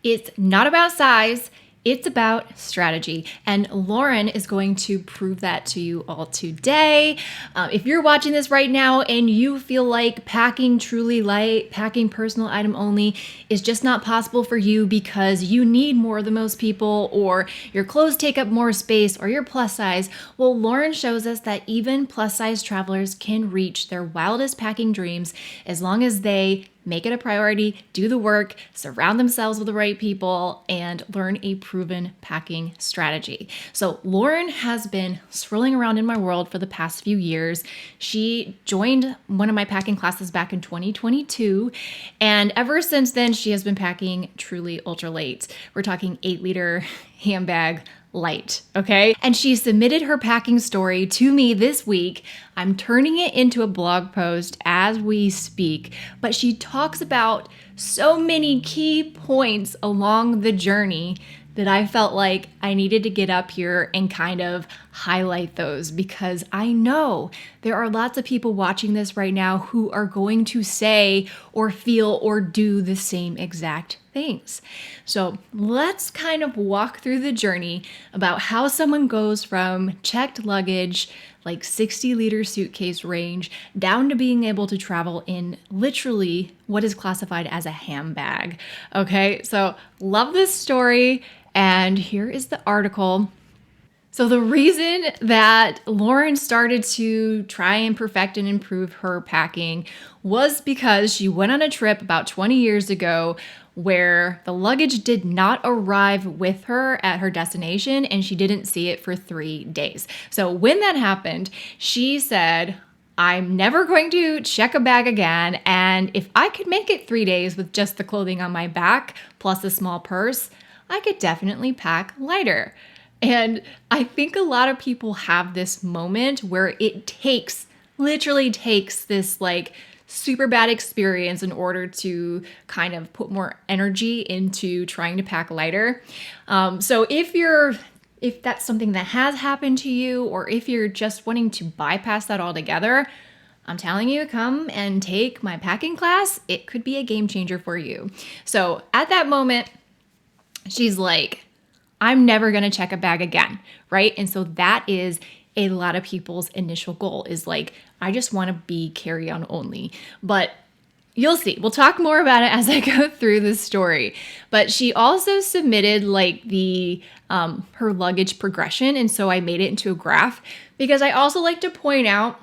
It's not about size. It's about strategy. And Lauren is going to prove that to you all today. If you're watching this right now and you feel like packing truly light, packing personal item only is just not possible for you because you need more than most people, or your clothes take up more space, or you're plus size, well, Lauren shows us that even plus size travelers can reach their wildest packing dreams as long as they make it a priority, do the work, surround themselves with the right people, and learn a proven packing strategy. So Lauren has been swirling around in my world for the past few years. She joined one of my packing classes back in 2022. And ever since then, she has been packing truly ultralight. We're talking 8-liter handbag light, okay? And she submitted her packing story to me this week. I'm turning it into a blog post as we speak, but she talks about so many key points along the journey that I felt like I needed to get up here and kind of highlight those, because I know there are lots of people watching this right now who are going to say or feel or do the same exact things. So let's kind of walk through the journey about how someone goes from checked luggage, like 60-liter suitcase range, down to being able to travel in literally what is classified as a handbag. Okay, so love this story. And here is the article. So the reason that Lauren started to try and perfect and improve her packing was because she went on a trip about 20 years ago where the luggage did not arrive with her at her destination and she didn't see it for 3 days. So when that happened, she said, I'm never going to check a bag again. And if I could make it 3 days with just the clothing on my back plus a small purse, I could definitely pack lighter. And I think a lot of people have this moment where it literally takes this like super bad experience in order to kind of put more energy into trying to pack lighter. So if that's something that has happened to you, or if you're just wanting to bypass that altogether, I'm telling you, come and take my packing class. It could be a game changer for you. So at that moment, she's like, I'm never going to check a bag again, right? And so that is a lot of people's initial goal, is like, I just want to be carry-on only. But you'll see. We'll talk more about it as I go through the story. But she also submitted like the her luggage progression, and so I made it into a graph, because I also like to point out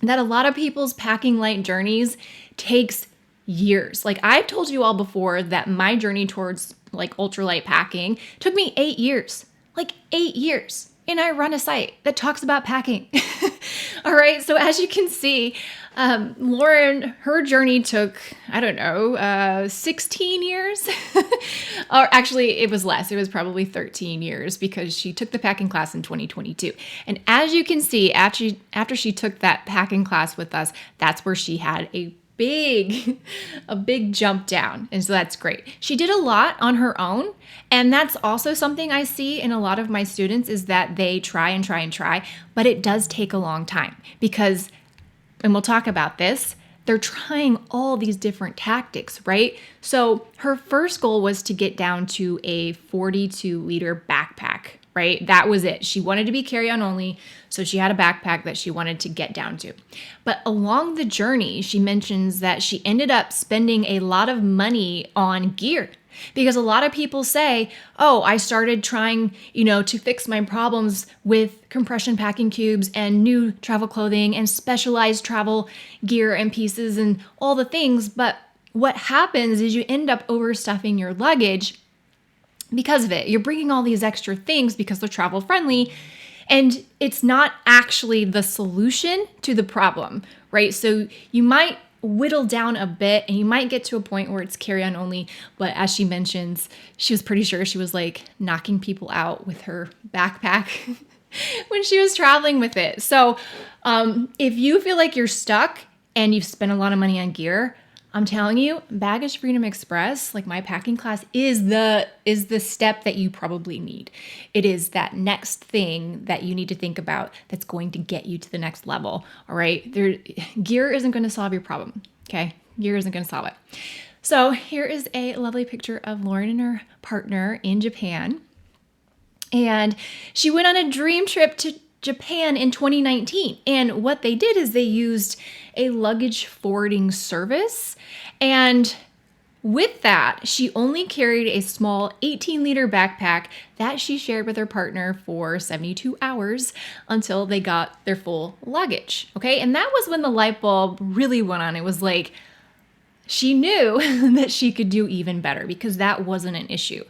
that a lot of people's packing light journeys takes years. Like I've told you all before that my journey towards like ultralight packing took me 8 years, like 8 years. And I run a site that talks about packing. All right. So as you can see, Lauren, her journey took, 16 years. Or actually it was less. It was probably 13 years, because she took the packing class in 2022. And as you can see, after she took that packing class with us, that's where she had a big jump down. And so that's great. She did a lot on her own. And that's also something I see in a lot of my students, is that they try and try and try, but it does take a long time because, and we'll talk about this, they're trying all these different tactics, right? So her first goal was to get down to a 42-liter backpack, right? That was it. She wanted to be carry-on only, so she had a backpack that she wanted to get down to. But along the journey, she mentions that she ended up spending a lot of money on gear, because a lot of people say, oh, I started trying, to fix my problems with compression packing cubes and new travel clothing and specialized travel gear and pieces and all the things. But what happens is you end up overstuffing your luggage because of it. You're bringing all these extra things because they're travel friendly, and it's not actually the solution to the problem, right? So you might whittle down a bit and you might get to a point where it's carry-on only. But as she mentions, she was pretty sure she was like knocking people out with her backpack when she was traveling with it. So if you feel like you're stuck and you've spent a lot of money on gear, I'm telling you, Baggage Freedom Express, like my packing class, is the step that you probably need. It is that next thing that you need to think about that's going to get you to the next level. All right, gear isn't going to solve your problem. Okay, gear isn't going to solve it. So here is a lovely picture of Lauren and her partner in Japan. And she went on a dream trip to Japan in 2019. And what they did is they used a luggage forwarding service. And with that, she only carried a small 18-liter backpack that she shared with her partner for 72 hours until they got their full luggage. Okay. And that was when the light bulb really went on. It was like, she knew that she could do even better because that wasn't an issue,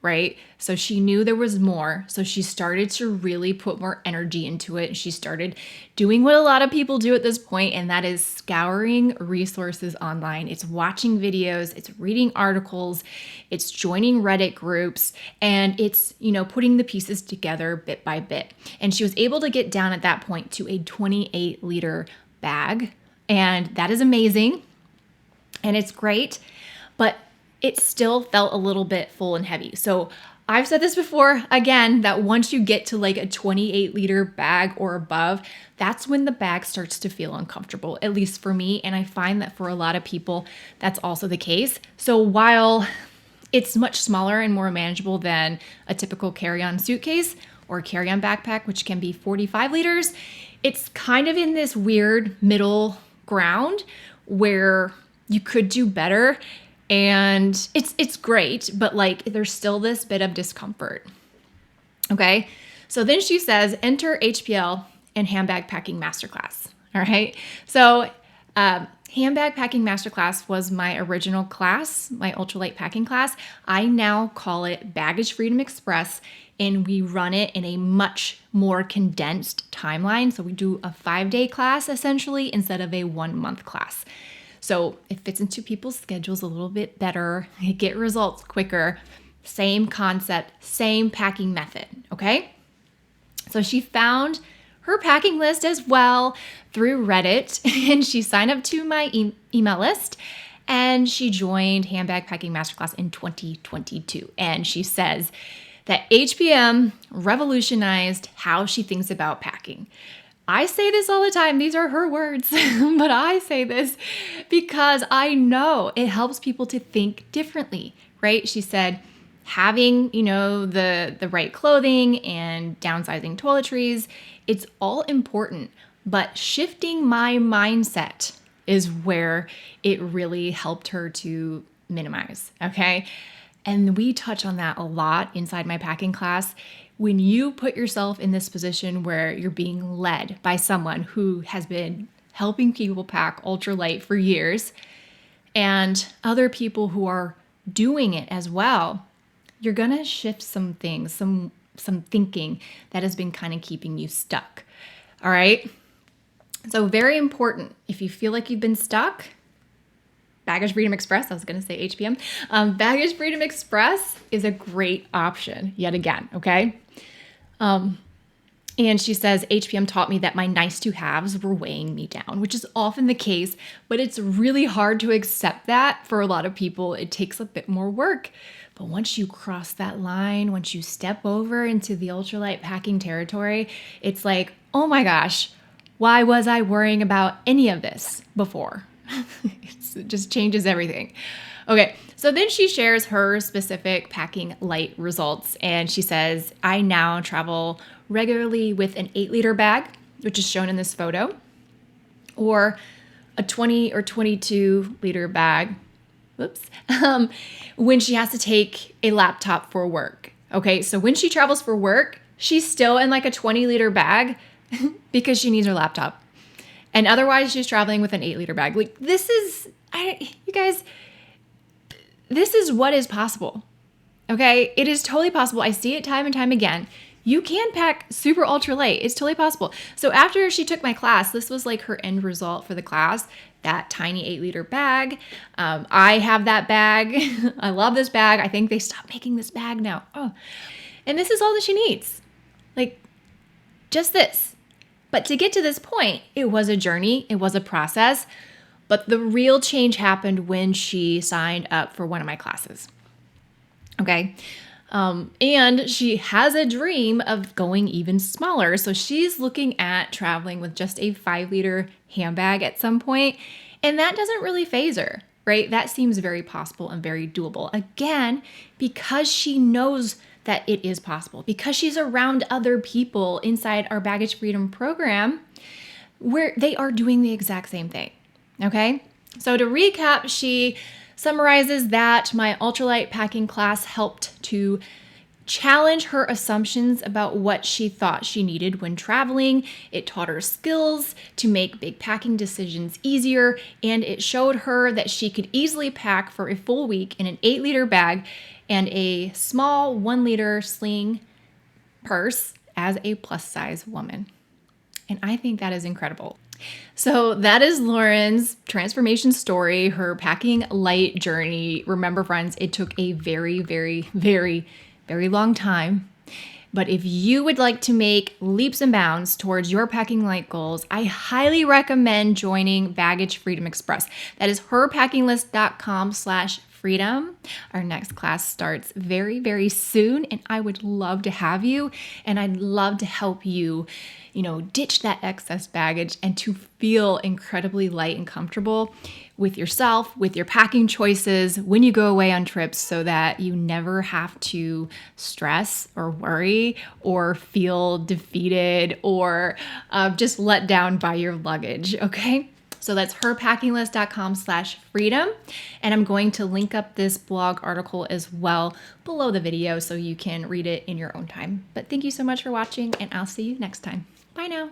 right? So she knew there was more. So she started to really put more energy into it. She started doing what a lot of people do at this point, and that is scouring resources online. It's watching videos, it's reading articles, it's joining Reddit groups, and it's, putting the pieces together bit by bit. And she was able to get down at that point to a 28-liter bag, and that is amazing. And it's great, but it still felt a little bit full and heavy. So I've said this before, again, that once you get to like a 28-liter bag or above, that's when the bag starts to feel uncomfortable, at least for me. And I find that for a lot of people, that's also the case. So while it's much smaller and more manageable than a typical carry-on suitcase or carry-on backpack, which can be 45 liters, it's kind of in this weird middle ground where you could do better, and it's great, but like there's still this bit of discomfort. Okay, so then she says, enter HPL and handbag packing masterclass. All right, so handbag packing masterclass was my original class, my ultralight packing class. I now call it Baggage Freedom Express, and we run it in a much more condensed timeline. So we do a 5-day class essentially instead of a 1-month class. So it fits into people's schedules a little bit better. You get results quicker. Same concept, same packing method, okay? So she found her packing list as well through Reddit, and she signed up to my email list, and she joined Handbag Packing Masterclass in 2022. And she says that HPM revolutionized how she thinks about packing. I say this all the time. These are her words, but I say this because I know it helps people to think differently, right? She said having, the right clothing and downsizing toiletries, it's all important, but shifting my mindset is where it really helped her to minimize, okay? And we touch on that a lot inside my packing class. When you put yourself in this position where you're being led by someone who has been helping people pack ultralight for years and other people who are doing it as well, you're going to shift some things, some thinking that has been kind of keeping you stuck. All right? So very important. If you feel like you've been stuck, Baggage Freedom Express, I was going to say HPM. Baggage Freedom Express is a great option yet again, okay? And she says, HPM taught me that my nice to haves were weighing me down, which is often the case, but it's really hard to accept that for a lot of people. It takes a bit more work. But once you cross that line, once you step over into the ultralight packing territory, it's like, oh my gosh, why was I worrying about any of this before? It just changes everything. Okay, so then she shares her specific packing light results, and she says, I now travel regularly with an 8-liter bag, which is shown in this photo, or a 20 or 22-liter bag, when she has to take a laptop for work. Okay, so when she travels for work, she's still in like a 20-liter bag because she needs her laptop. And otherwise, she's traveling with an 8-liter bag. Like, you guys, this is what is possible. Okay? It is totally possible. I see it time and time again. You can pack super ultra light. It's totally possible. So after she took my class, this was like her end result for the class, that tiny 8-liter bag. I have that bag. I love this bag. I think they stopped making this bag now. Oh, and this is all that she needs. Like, just this. But to get to this point, it was a journey. It was a process. But the real change happened when she signed up for one of my classes. Okay. And she has a dream of going even smaller. So she's looking at traveling with just a 5-liter handbag at some point. And that doesn't really faze her. right? That seems very possible and very doable. Again, because she knows that it is possible, because she's around other people inside our Baggage Freedom program where they are doing the exact same thing, okay? So to recap, she summarizes that my ultralight packing class helped to challenge her assumptions about what she thought she needed when traveling. It taught her skills to make big packing decisions easier, and it showed her that she could easily pack for a full week in an 8-liter bag and a small 1-liter sling purse as a plus size woman. And I think that is incredible. So that is Lauren's transformation story, her packing light journey. Remember, friends, it took a very, very, very, very long time. But if you would like to make leaps and bounds towards your packing light goals, I highly recommend joining Baggage Freedom Express. That is herpackinglist.com/freedom. Our next class starts very, very soon, and I would love to have you, and I'd love to help you, ditch that excess baggage and to feel incredibly light and comfortable with yourself, with your packing choices when you go away on trips, so that you never have to stress or worry or feel defeated or just let down by your luggage, okay? So that's herpackinglist.com/freedom. And I'm going to link up this blog article as well below the video so you can read it in your own time. But thank you so much for watching, and I'll see you next time. Bye now.